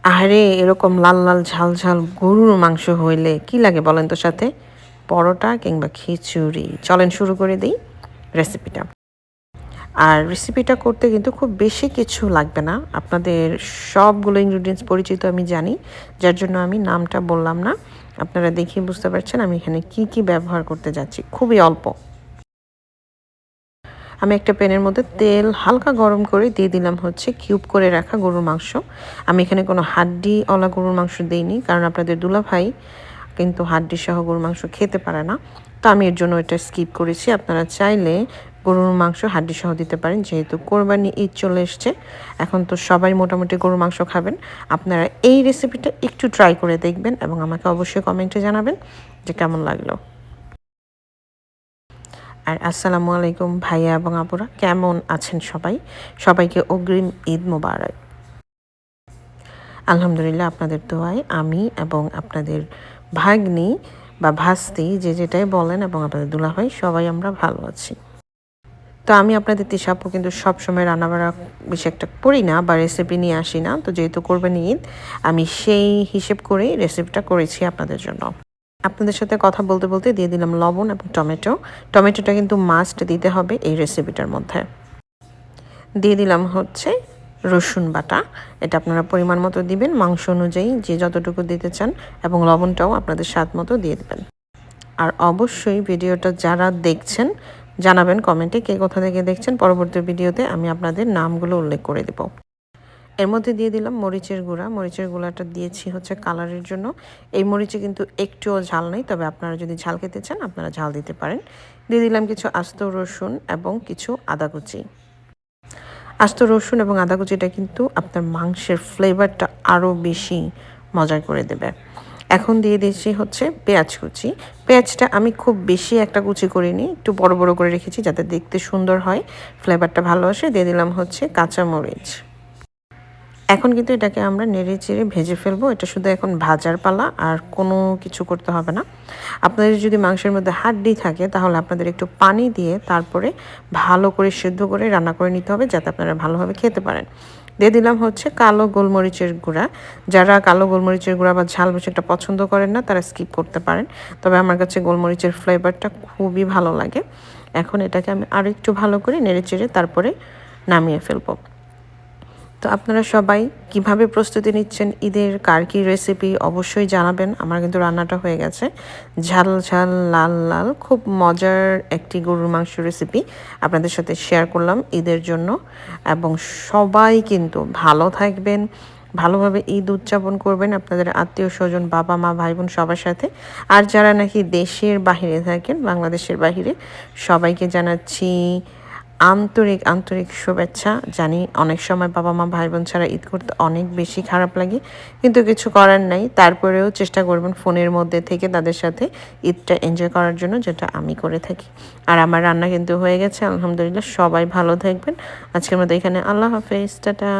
আহারে এরকম লাল লাল ঝাল ঝাল গরুর মাংস হইলে কি লাগে বলেন তো সাথে? পরোটা কিংবা খিচুড়ি। চলেন শুরু করে দেই রেসিপিটা। আর রেসিপিটা করতে কিন্তু খুব বেশি কিছু লাগবে না। আপনাদের সবগুলো ইনগ্রিডিয়েন্টস পরিচিত আমি জানি, যার জন্য আমি নামটা বললাম না। আপনারা দেখেই বুঝতে পারছেন আমি এখানে কি কি ব্যবহার করতে যাচ্ছি। খুবই অল্প। আমি একটা প্যানের মধ্যে তেল হালকা গরম করে দিয়ে দিলাম হচ্ছে কিউব করে রাখা গরুর মাংস। আমি এখানে কোনো হাড্ডিওয়ালা গরুর মাংস দেইনি, কারণ আপনাদের দুলাভাই কিন্তু হাড্ডি সহ গরুর মাংস খেতে পারে না। তো আমি এর জন্য এটা স্কিপ করেছি। আপনারা চাইলে গরুর মাংস হাড্ডি সহ দিতে পারেন, যেহেতু কোরবানি ঈদ চলে এসছে। এখন তো সবাই মোটামুটি গরুর মাংস খাবেন। আপনারা এই রেসিপিটা একটু ট্রাই করে দেখবেন এবং আমাকে অবশ্যই কমেন্টে জানাবেন যে কেমন লাগলো। আর আসসালামু আলাইকুম ভাইয়া এবং আপুরা, কেমন আছেন সবাই? সবাইকে অগ্রিম ঈদ মোবারক। আলহামদুলিল্লাহ আপনাদের দোয়ায় আমি এবং আপনাদের ভাগ্নি বা ভাস্তি যে যেটাই বলেন এবং আপনাদের দুলাভাই সবাই আমরা ভালো আছি। তো আমি আপনাদের তিশাপু কিন্তু সবসময় রান্নাবাড়া বেশি একটা করি না বা রেসিপি নিয়ে আসি না। তো যেহেতু কোরবানি ঈদ, আমি সেই হিসেব করেই রেসিপিটা করেছি আপনাদের জন্য। আপনাদের সাথে কথা বলতে বলতে দিয়ে দিলাম লবণ এবং টমেটো। টমেটোটা কিন্তু মাস্ট দিতে হবে এই রেসিপিটার মধ্যে। দিয়ে দিলাম হচ্ছে রসুন বাটা। এটা আপনারা পরিমাণ মতো দিবেন, মাংস অনুযায়ী যে যতটুকু দিতে চান, এবং লবণটাও আপনাদের স্বাদ মতো দিয়ে দেবেন। আর অবশ্যই ভিডিওটা যারা দেখছেন জানাবেন কমেন্টে কে কোথা থেকে দেখছেন। পরবর্তী ভিডিওতে আমি আপনাদের নামগুলো উল্লেখ করে দেব। এর মধ্যে দিয়ে দিলাম মরিচের গুঁড়া। মরিচের গুঁড়াটা দিয়েছি হচ্ছে কালারের জন্য। এই মরিচে কিন্তু একটুও ঝাল নেই, তবে আপনারা যদি ঝাল খেতে চান আপনারা ঝাল দিতে পারেন। দিয়ে দিলাম কিছু আস্ত রসুন এবং কিছু আদা কুচি। আস্ত রসুন এবং আদা কুচিটা কিন্তু আপনার মাংসের ফ্লেভারটা আরও বেশি মজার করে দেবে। এখন দিয়ে দিয়েছি হচ্ছে পেঁয়াজ কুচি। পেঁয়াজটা আমি খুব বেশি একটা কুচি করিনি, একটু বড় বড় করে রেখেছি যাতে দেখতে সুন্দর হয়, ফ্লেভারটা ভালো আসে। দিয়ে দিলাম হচ্ছে কাঁচামরিচ। এখন কিন্তু এটাকে আমরা নেড়ে চেড়ে ভেজে ফেলবো। এটা শুধু এখন ভাজার পালা, আর কোনো কিছু করতে হবে না। আপনাদের যদি মাংসের মধ্যে হাড্ডি থাকে তাহলে আপনাদের একটু পানি দিয়ে তারপরে ভালো করে সেদ্ধ করে রান্না করে নিতে হবে, যাতে আপনারা ভালোভাবে খেতে পারেন। দিয়ে দিলাম হচ্ছে কালো গোলমরিচের গুঁড়া। যারা কালো গোলমরিচের গুঁড়া বা ঝাল বেশি একটা পছন্দ করেন না তারা স্কিপ করতে পারেন, তবে আমার কাছে গোলমরিচের ফ্লেভারটা খুবই ভালো লাগে। এখন এটাকে আমি আরও একটু ভালো করে নেড়ে চেড়ে তারপরে নামিয়ে ফেলবো। তো আপনারা সবাই কিভাবে প্রস্তুতি নিচ্ছেন ঈদের, কার কী রেসিপি অবশ্যই জানাবেন। আমার কিন্তু রান্নাটা হয়ে গেছে। ঝাল ঝাল লাল লাল খুব মজার একটি গরুর মাংস রেসিপি আপনাদের সাথে শেয়ার করলাম ঈদের জন্য। এবং সবাই কিন্তু ভালো থাকবেন, ভালোভাবে ঈদ উদযাপন করবেন আপনাদের আত্মীয় স্বজন, বাবা মা ভাই বোন সবার সাথে। আর যারা নাকি দেশের বাহিরে থাকেন, বাংলাদেশের বাহিরে, সবাইকে জানাচ্ছি আন্তরিক আন্তরিক শুভেচ্ছা। জানি অনেক সময় বাবা মা ভাই বোন ছাড়া ঈদ করতে অনেক বেশি খারাপ লাগে, কিন্তু কিছু করার নাই। তারপরেও চেষ্টা করবেন ফোনের মধ্যে থেকে তাদের সাথে ঈদটা এনজয় করার জন্য, যেটা আমি করে থাকি। আর আমার রান্না কিন্তু হয়ে গেছে আলহামদুলিল্লাহ। সবাই ভালো থাকবেন। আজকের মতো এখানে আল্লাহ হাফেজ, টাটা।